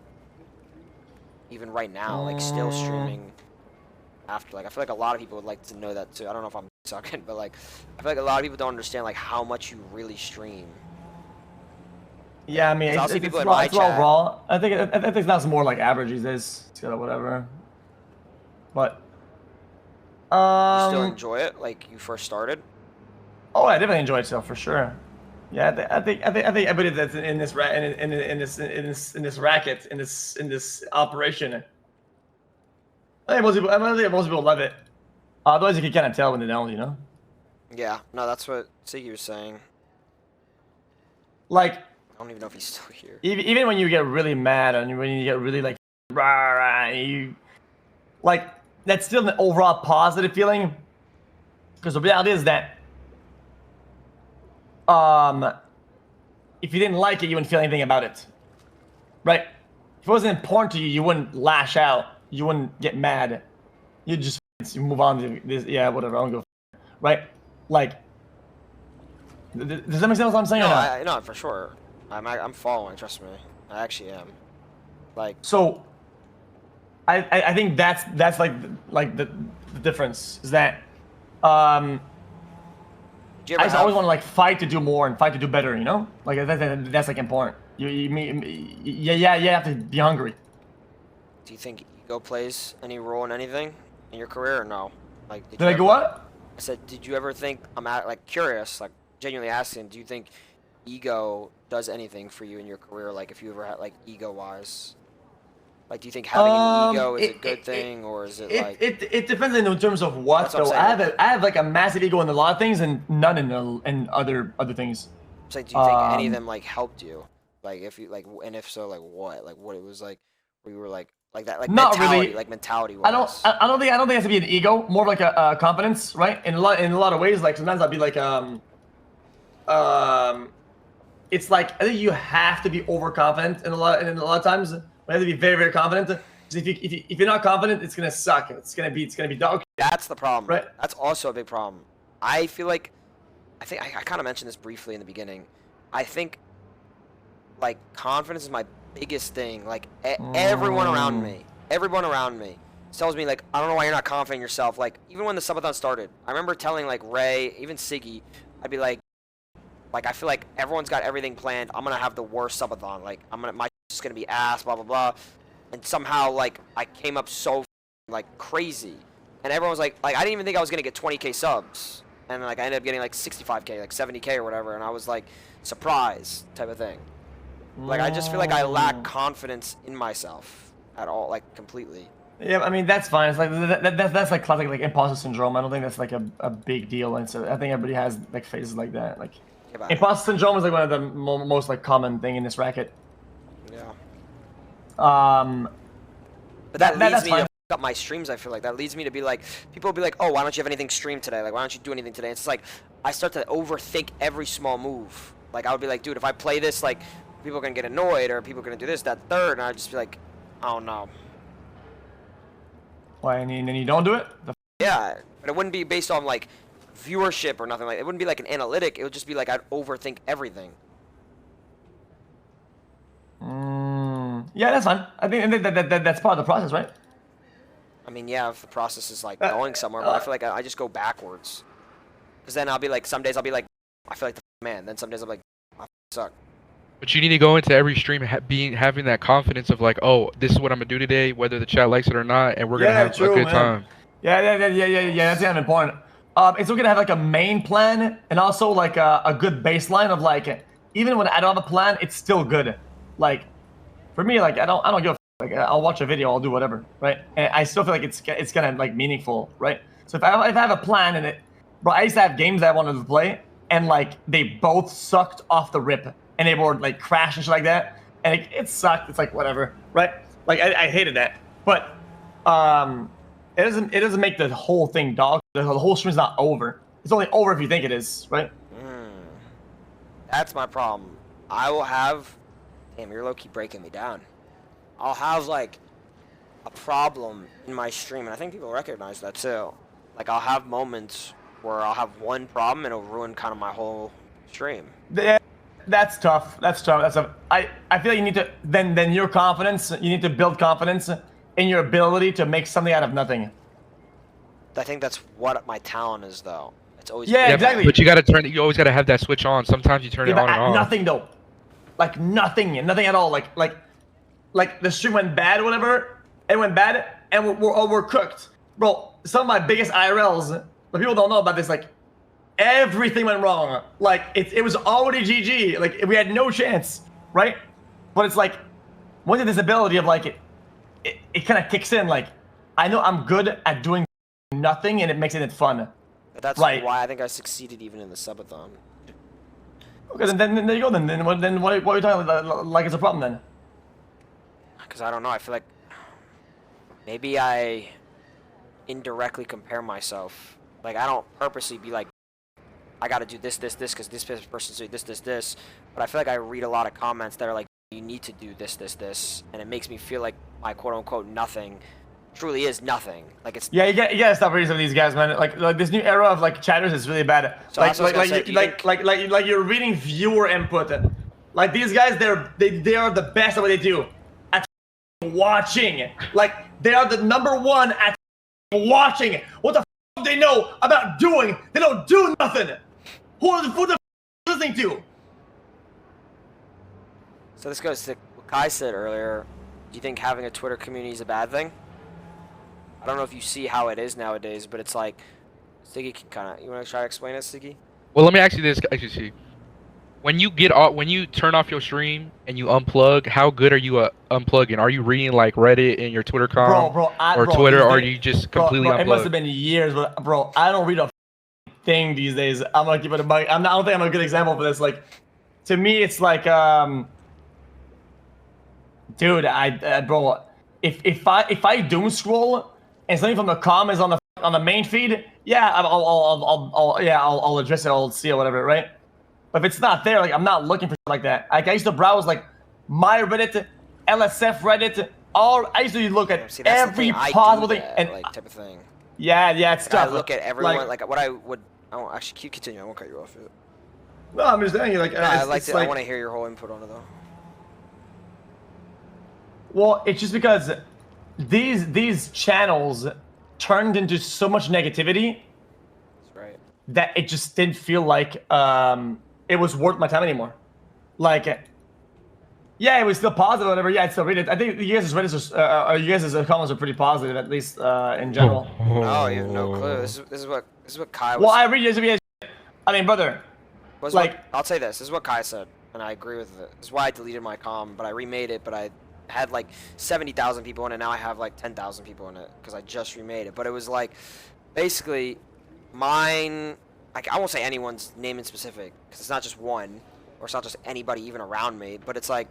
Even right now, like, still streaming after, like, I feel like a lot of people would like to know that, too. I don't know if I'm sucking, but, like, I feel like a lot of people don't understand, like, how much you really stream. Yeah, I mean, I'll see it's people in well, my it's well chat. raw. I think that's more like average these days. It's kinda whatever. But You still enjoy it, like you first started? oh, I definitely enjoy itself for sure. Yeah, I think everybody that's in this in this racket in this operation. I think most people love it. Otherwise, you can kind of tell when they don't, you know. Yeah, no, that's what Siggy was saying. Like, I don't even know if he's still here. even when you get really mad and when you get really like, rah, rah, you like that's still an overall positive feeling. Because the reality is that, if you didn't like it, you wouldn't feel anything about it, right? If it wasn't important to you, you wouldn't lash out. You wouldn't get mad. You just move on to this. Yeah, whatever. I don't go. Right? Like, does that make sense? What I'm saying? No, Or not? no, for sure. I'm following. Trust me, I actually am. Like, So, I think that's like the difference is that did you ever I just have, always want to like fight to do more and fight to do better. You know, like that's like important. Yeah, you have to be hungry. do you think ego plays any role in anything in your career or no? Like, Did I go what? I said, did you ever think, like curious, like genuinely asking, do you think ego does anything for you in your career? Like, if you ever had, like, ego-wise, like, do you think having an ego is a good thing, or is it like? It depends in terms of what That's what though. I'm saying. I have like a massive ego in a lot of things and none in other things. It's like, do you think any of them like helped you? Like, if you like, and if so, like what? Like, what it was like, where you were like that, like Not mentality, really. like mentality I wise. don't think it has to be an ego. More of like a confidence, right? In a lot of ways. Like sometimes I'll be like it's like I think you have to be overconfident in a lot of times. You have to be very confident. Because if you're not confident, it's gonna suck. It's gonna be dog. That's the problem. Right. That's also a big problem. I feel like, I think I kind of mentioned this briefly in the beginning. I think, like, confidence is my biggest thing. Like, everyone around me tells me, like, I don't know why you're not confident in yourself. Like, even when the subathon started, I remember telling, like, Ray, even Siggy, I'd be like, I feel like everyone's got everything planned. I'm gonna have the worst subathon. Like, my just gonna be ass, blah blah blah. And somehow, like, I came up so like crazy, and everyone was like, I didn't even think I was gonna get 20K subs, and like I ended up getting like 65K, like 70K or whatever, and I was like, surprise type of thing. Like, I just feel like I lack confidence in myself at all, like, completely. Yeah, I mean that's fine. It's like that's like classic like imposter syndrome. I don't think that's like a big deal. And so I think everybody has like phases like that. Like Yeah, imposter syndrome is like one of the most like common thing in this racket. yeah. But That leads that's me fine. to fuck up my streams. I feel like that leads me to be like, people will be like, oh, why don't you have anything streamed today? Like, why don't you do anything today? It's like I start to overthink every small move. Like, I would be like, dude, if I play this, like, people are gonna get annoyed, or people are gonna do this, that, third, and I'd just be like, oh no. Why and then you don't do it? Yeah, but it wouldn't be based on like viewership or nothing like. It wouldn't be like an analytic. It would just be like I'd overthink everything. Yeah, that's fine. I think that's part of the process, right? I mean, yeah, if the process is like going somewhere, but I feel like I just go backwards. Because then I'll be like, some days I'll be like, I feel like the man. Then some days I'm like, I suck. But you need to go into every stream having that confidence of like, oh, this is what I'm gonna do today, whether the chat likes it or not, and we're gonna have a good time. Yeah. That's kind of important. It's okay to have like a main plan and also like a good baseline of like, even when I don't have a plan, it's still good. Like, for me, like I don't give a like I'll watch a video, I'll do whatever, right? And I still feel like it's kind of like meaningful, right? So if I have a plan in it, bro, I used to have games that I wanted to play, and like they both sucked off the rip, and they were like crash and shit like that, and it sucked. It's like whatever, right? Like I hated that, but it doesn't make the whole thing dog. The whole stream's not over. It's only over if you think it is, right? That's my problem. I will have. Damn, you're low-key breaking me down. I'll have like a problem in my stream, and I think people recognize that too. Like I'll have moments where I'll have one problem and it'll ruin kind of my whole stream. Yeah, that's tough. That's tough. That's tough. I feel like you need to then your confidence. You need to build confidence in your ability to make something out of nothing. I think that's what my talent is, though. It's always Yeah, exactly. But you gotta turn. You always gotta have that switch on. Sometimes you turn it on and off. Nothing though, like nothing at all. Like the stream went bad, or whatever. It went bad, and we're cooked, bro. Some of my biggest IRLs, but people don't know about this. Like everything went wrong. Like it was already GG. Like we had no chance, right? But it's like once you have this ability of like it kind of kicks in. Like I know I'm good at doing nothing, and it makes it fun. That's right. why I think I succeeded even in the subathon. Okay, then there you go. Then what are you talking about? Like it's a problem then? Because I don't know. I feel like maybe I indirectly compare myself. Like I don't purposely be like, I got to do this because this person's doing this. But I feel like I read a lot of comments that are like, you need to do this, and it makes me feel like my quote unquote nothing truly is nothing. Like it's you gotta stop reading some of these guys, man. Like this new era of like chatters is really bad. So like you're reading viewer input. Like these guys, they are the best at what they do. At watching. Like they are the #1 at watching. What the f do they know about doing? They don't do nothing. Who the listening to? So this goes to what Kai said earlier. Do you think having a Twitter community is a bad thing? I don't know if you see how it is nowadays, but it's like, Siggy can kind of. You want to try to explain it, Siggy? Well, let me ask you this, xQc. When you turn off your stream and you unplug, how good are you at unplugging? Are you reading like Reddit and your Twitter com or Twitter, or are you just completely unplugged? It must have been years, but bro, I don't read a thing these days. I'm gonna keep it a bug. I don't think I'm a good example for this. Like, to me, it's like, dude, bro, if I doom scroll and something from the com is on the main feed, yeah, I'll address it, I'll see it, whatever, right? But if it's not there, like I'm not looking for shit like that. Like I used to browse like my Reddit, LSF Reddit, I used to look at every possible thing and like type of thing. Yeah, it's tough. I look at everyone like what I would. I won't actually continue. I won't cut you off. No, I'm just saying like. No, I want to hear your whole input on it though. Well, it's just because these channels turned into so much negativity. That's right. That it just didn't feel like it was worth my time anymore. Like, yeah, it was still positive, whatever. Yeah, I still read it. I think you guys' comments are pretty positive, at least in general. No, you have no clue. This is what Kai was. Well, I read it. I mean, brother. I'll say this. This is what Kai said, and I agree with it. This is why I deleted my com, but I remade it, but I had like 70,000 people in it. Now I have like 10,000 people in it because I just remade it. But it was like basically mine. I won't say anyone's name in specific because it's not just one, or it's not just anybody even around me. But it's like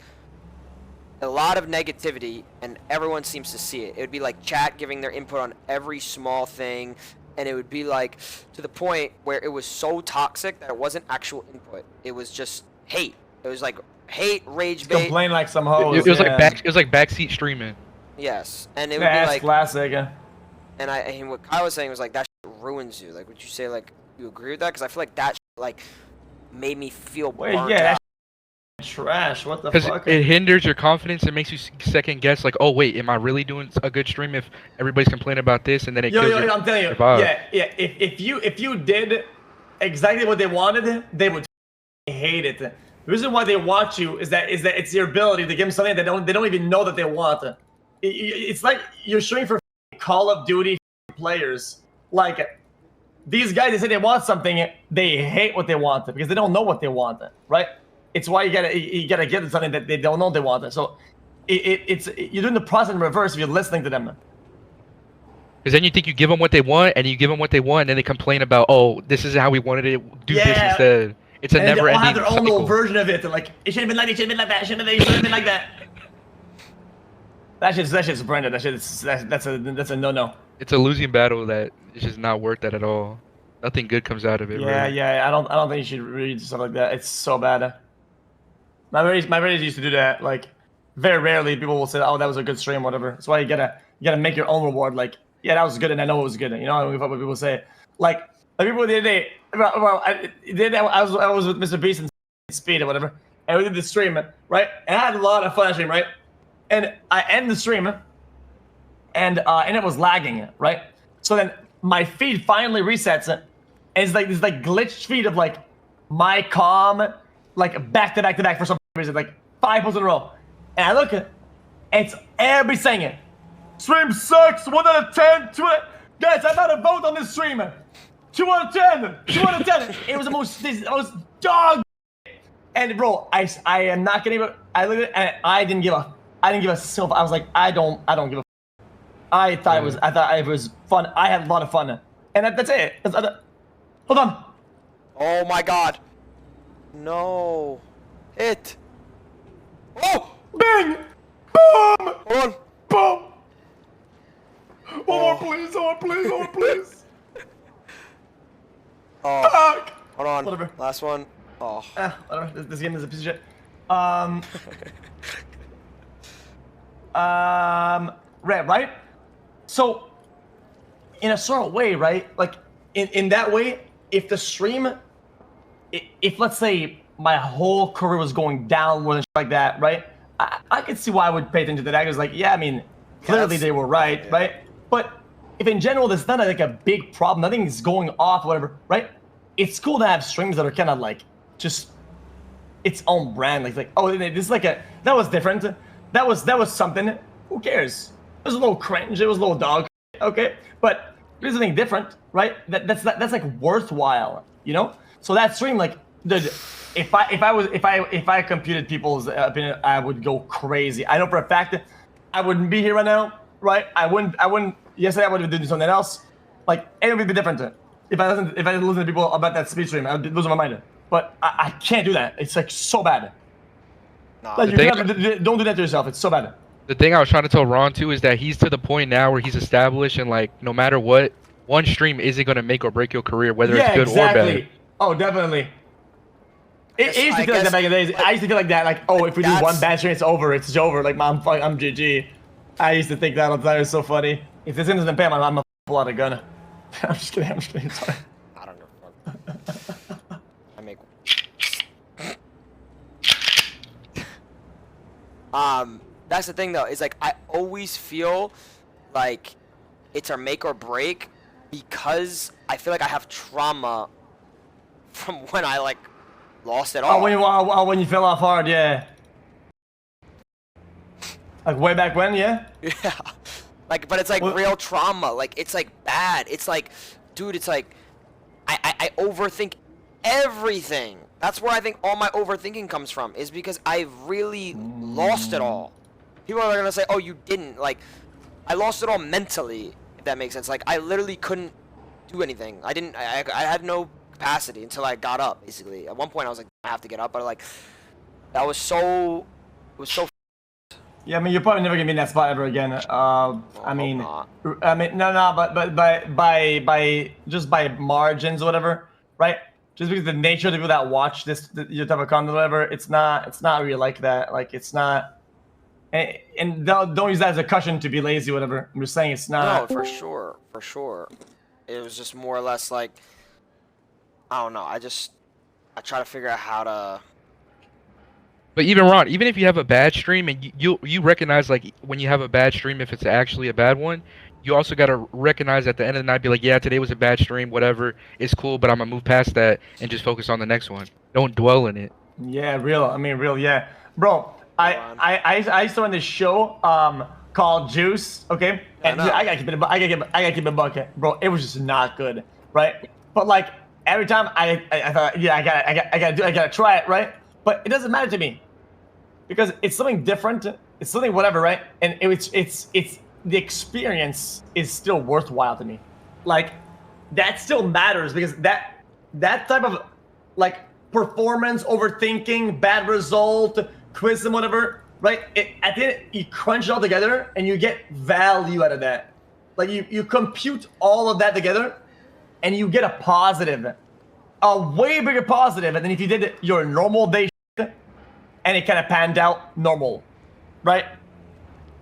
a lot of negativity, and everyone seems to see it. It would be like chat giving their input on every small thing, and it would be like to the point where it was so toxic that it wasn't actual input. It was just hate. It was like hate, rage bait. Complain like some hoes. It was like backseat streaming. Yes, and it would be like classic. And what Kyle was saying was like that shit ruins you. Like, would you say like you agree with that? Because I feel like that shit, like made me feel burnt out. That trash. What the fuck? It hinders your confidence. It makes you second guess. Like, oh wait, am I really doing a good stream if everybody's complaining about this? And then it kills your I'm telling you, vibe. Yeah. If you did exactly what they wanted, they would hate it. The reason why they want you is that it's your ability to give them something they don't even know that they want. It's like you're shooting for Call of Duty players. Like these guys, they say they want something, they hate what they want because they don't know what they want, right? It's why you gotta give them something that they don't know they want. So you're doing the process in reverse if you're listening to them. Because then you think you give them what they want, and you give them what they want, and then they complain about, oh, this is how we wanted it. Do this instead. It's a never-ending cycle. They all have their own little version of it. They're like, it should have been like, it should have been like that, it should have been like that. That shit's branded. That's a no-no. It's a losing battle that is just not worth that at all. Nothing good comes out of it. Yeah, really. yeah. I don't think you should read stuff like that. It's so bad. My buddies used to do that. Like, very rarely people will say, "Oh, that was a good stream," whatever. That's why you gotta make your own reward. Like, yeah, that was good, and I know it was good. You know, I don't give a fuck what people say. Like people the other day, I was with Mr. Beast and Speed or whatever, and we did the stream, right? And I had a lot of fun on stream, right? And I end the stream, and it was lagging, right? So then my feed finally resets, and it's like this glitched feed of like my comm, like back to back for some reason, like 5 posts in a row. And I look at it, and it's everybody saying it. Stream sucks, 1 out of 10, 2 out of... Guys, I'm about to vote on this stream. 2 out of 10, 2 out of 10. It was the most dog. And bro, I am not gonna even, I looked at it and I didn't give a single, I was like, I don't give a I thought it was fun. I had a lot of fun. And that's it. Hold on. Oh my god. No. Hit. Oh! Bang! Boom! Hold on. Boom! One more, please. One more, please. One more, please. Oh. Fuck! Hold on. Whatever. Last one. Oh. Whatever. This game is a piece of shit. Red, right? So, in a sort of way, right? Like, in that way, if the stream, if let's say my whole career was going downward and shit like that, right? I could see why I would pay attention to that. Because, like, yeah, I mean, clearly they were right, right? But if in general there's not like a big problem, nothing's going off, whatever, right? It's cool to have streams that are kind of like just its own brand. Like, oh, this is like that was different. That was something. Who cares? It was a little cringe. It was a little dog. Okay, but there's something different, right? That's like worthwhile, you know. So that stream, like, dude, if I computed people's opinion, I would go crazy. I know for a fact that I wouldn't be here right now, right? I wouldn't. Yesterday I would have been doing something else. Like, it would be different. If I listen to people about that speed stream, I would lose my mind. But I can't do that. It's like so bad. Nah. Like, don't do that to yourself. It's so bad. The thing I was trying to tell Ron too is that he's to the point now where he's established, and like no matter what, one stream isn't gonna make or break your career, whether it's good or bad. Oh, definitely. It used to feel like that back in the days. I used to feel like that, like, oh, if we do one bad stream, it's over. It's over. Like, I'm GG. I used to think that all the time. It was so funny. If this doesn't pay, I'm gonna pull out a gun. I'm just kidding. Sorry. I don't know. I make. That's the thing though. Is like I always feel like it's a make or break because I feel like I have trauma from when I like lost it all. Oh, when you fell off hard, yeah. Like way back when, yeah. Yeah. Like, but it's like real trauma. Like, it's like bad. It's like, dude, it's like, I overthink everything. That's where I think all my overthinking comes from, is because I really lost it all. People are gonna say, oh, you didn't. Like, I lost it all mentally, if that makes sense. Like, I literally couldn't do anything. I had no capacity until I got up, basically. At one point, I was like, I have to get up, but like, that was so, it was so. Yeah, I mean, you're probably never gonna be in that spot ever again. I mean, no, but by just by margins or whatever, right? Just because the nature of the people that watch your type of content or whatever, it's not really like that. Like, it's not, and don't use that as a cushion to be lazy or whatever. I'm just saying it's not. No, for sure. It was just more or less like, I don't know. I try to figure out how to. But even Ron, even if you have a bad stream and you recognize, like, when you have a bad stream, if it's actually a bad one, you also got to recognize at the end of the night, be like, yeah, today was a bad stream, whatever, it's cool, but I'm gonna move past that and just focus on the next one. Don't dwell in it. Yeah, real, yeah, bro. I used to run this show called Juice, okay, and I gotta keep it a bucket, bro. It was just not good, right? But like every time I thought, yeah, I gotta try it, right? But it doesn't matter to me because it's something different. It's something whatever, right? And it's the experience is still worthwhile to me. Like, that still matters because that type of like performance, overthinking, bad result, quiz and whatever, right? At the end, you crunch it all together and you get value out of that. Like, you compute all of that together and you get a positive, a way bigger positive than if you did your normal day and it kind of panned out normal. right?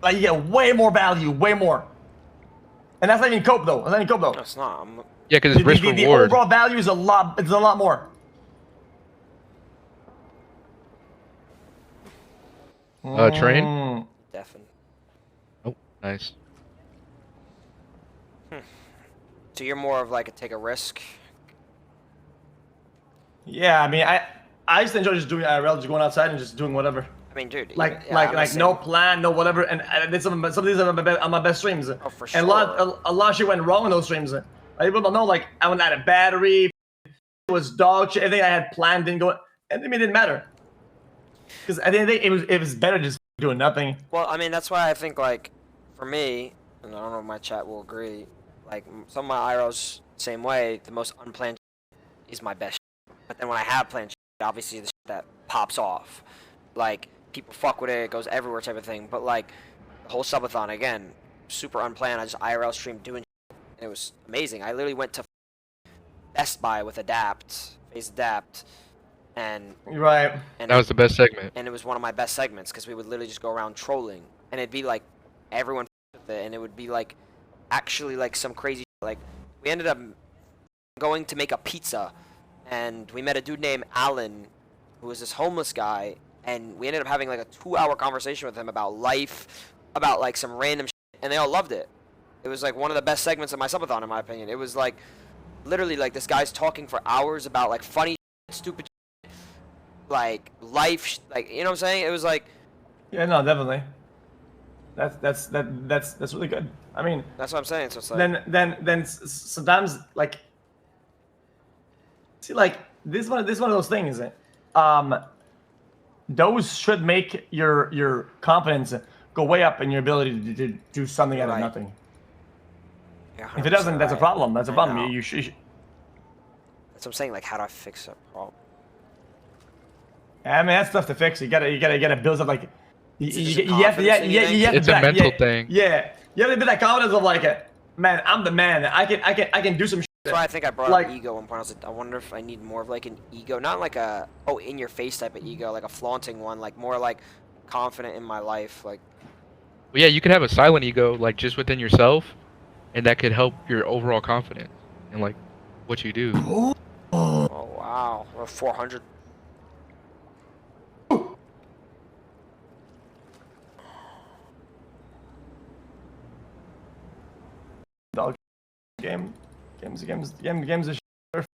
Like you get way more value, way more. And that's not even cope though. That's not even cope though. No, it's not. Yeah, because it's risk The reward. overall value is a lot. It's a lot more. Train. Definitely. Oh, nice. So you're more of like a take a risk. Yeah, I mean, I used to enjoy just doing IRL, just going outside and just doing whatever. I mean, dude. Like yeah, no plan, no whatever. And I did some of these are my best streams. Oh, for sure. And a lot of shit went wrong in those streams. Like, people don't know, like I went out of battery, it was dog shit. Everything I had planned didn't go, and I mean, it didn't matter. Because at the end of the day, it was better just doing nothing. Well, I mean, that's why I think like, for me, and I don't know if my chat will agree. Like some of my IRLs, same way. The most unplanned is my best. But then when I have planned, obviously the shit that pops off, like people fuck with it, it goes everywhere type of thing. But like the whole subathon again, super unplanned. I just IRL streamed doing shit, and it was amazing. I literally went to Best Buy with Phase Adapt, and Right. That was the best segment. and it was one of my best segments because we would literally just go around trolling, and it'd be like everyone with it, and it would be like actually like some crazy like we ended up going to make a pizza, and we met a dude named Alan who was this homeless guy, and we ended up having like a 2-hour conversation with him about life, about like some random shit, and they all loved it. It was like one of the best segments of my subathon in my opinion. It was like literally like this guy's talking for hours about like funny shit, stupid shit, like life like, you know what I'm saying? It was like, Yeah, no, definitely. That's really good. I mean, that's what I'm saying. So it's like then sometimes like, see, like this one of those things. Those should make your confidence go way up in your ability to do something out of Right. nothing. you're If it doesn't, 100% that's a right. problem. That's a I problem. know. You should. That's what I'm saying. Like, how do I fix a problem? I mean, that's tough to fix. You gotta build up like. Is it just You have to, confidence in you think? It's a mental thing. Yeah, you have to be that confidence of like, man, I'm the man. I can do some shit. That's why I think I brought Like- up ego one point. I was like, I wonder if I need more of like an ego, not like a in your face type of ego, like a flaunting one, like more like confident in my life, like. Well, yeah, you could have a silent ego, like just within yourself, and that could help your overall confidence and like what you do. Oh wow, we're 400. Dog games is shit.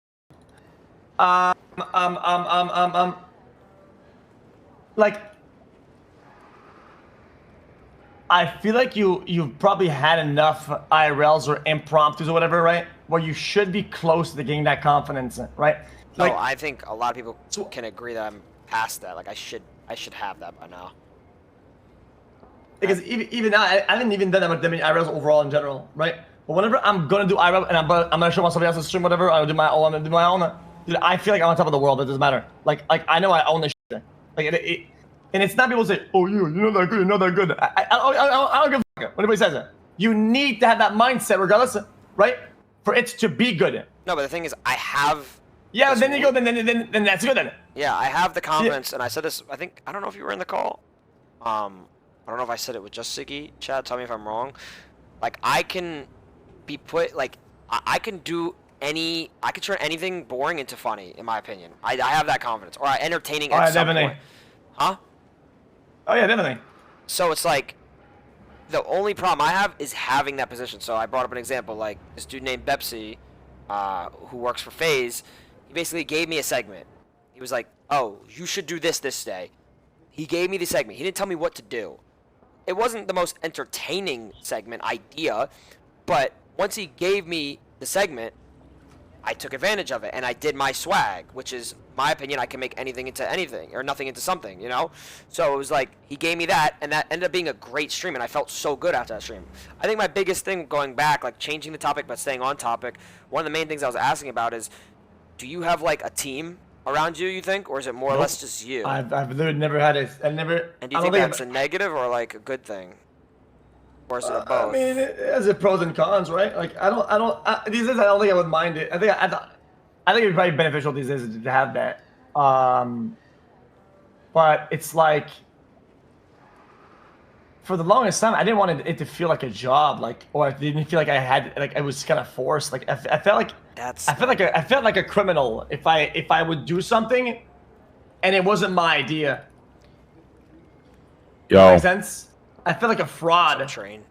Like, I feel like you've probably had enough IRLs or impromptus or whatever, right? Where you should be close to getting that confidence, right? Like, I think a lot of people can agree that I'm past that. Like I should have that by now. because even now, I haven't even done that many IRLs overall in general, right? But whenever I'm gonna do IRL and I'm gonna show somebody else's stream, whatever, I'll do my own. Dude, I feel like I'm on top of the world. It doesn't matter. Like I know I own this shit. Like and it's not people say, oh, you're not that good, you're not that good. I don't give a fuck when anybody says it. You need to have that mindset, regardless, right? For it to be good. No, but the thing is, I have. Yeah, this then you go. w- Then that's good. Then. Yeah, I have the confidence, and I said this. I don't know if you were in the call. I don't know if I said it with just Siggy. Chad, tell me if I'm wrong. Like I can be put like I can do any. I can turn anything boring into funny, in my opinion. I have that confidence, or entertaining at some definitely. point. Huh? Oh yeah, definitely. So it's like the only problem I have is having that position. So I brought up an example, like this dude named Bepsi, who works for FaZe. He basically gave me a segment. He was like, "Oh, you should do this day." He gave me the segment. He didn't tell me what to do. It wasn't the most entertaining segment idea, but once he gave me the segment, I took advantage of it and I did my swag, which is my opinion. I can make anything into anything or nothing into something, you know? So it was like he gave me that, and that ended up being a great stream, and I felt so good after that stream. I think my biggest thing going back, like changing the topic but staying on topic, one of the main things I was asking about is, do you have like a team around you think, or is it more or less just you? I've literally never had it. I never. And do you I think don't that's a negative or like a good thing? Or is it a I both? mean, it has its pros and cons, right? Like, these days I don't think I would mind it. I think it'd be probably beneficial these days to have that. But it's like, for the longest time, I didn't want it to feel like a job, like, or I didn't feel like I had, like, I was kind of forced. Like, I felt like I felt like a criminal if I would do something, and it wasn't my idea. Yo. Makes sense? I feel like a fraud. Train.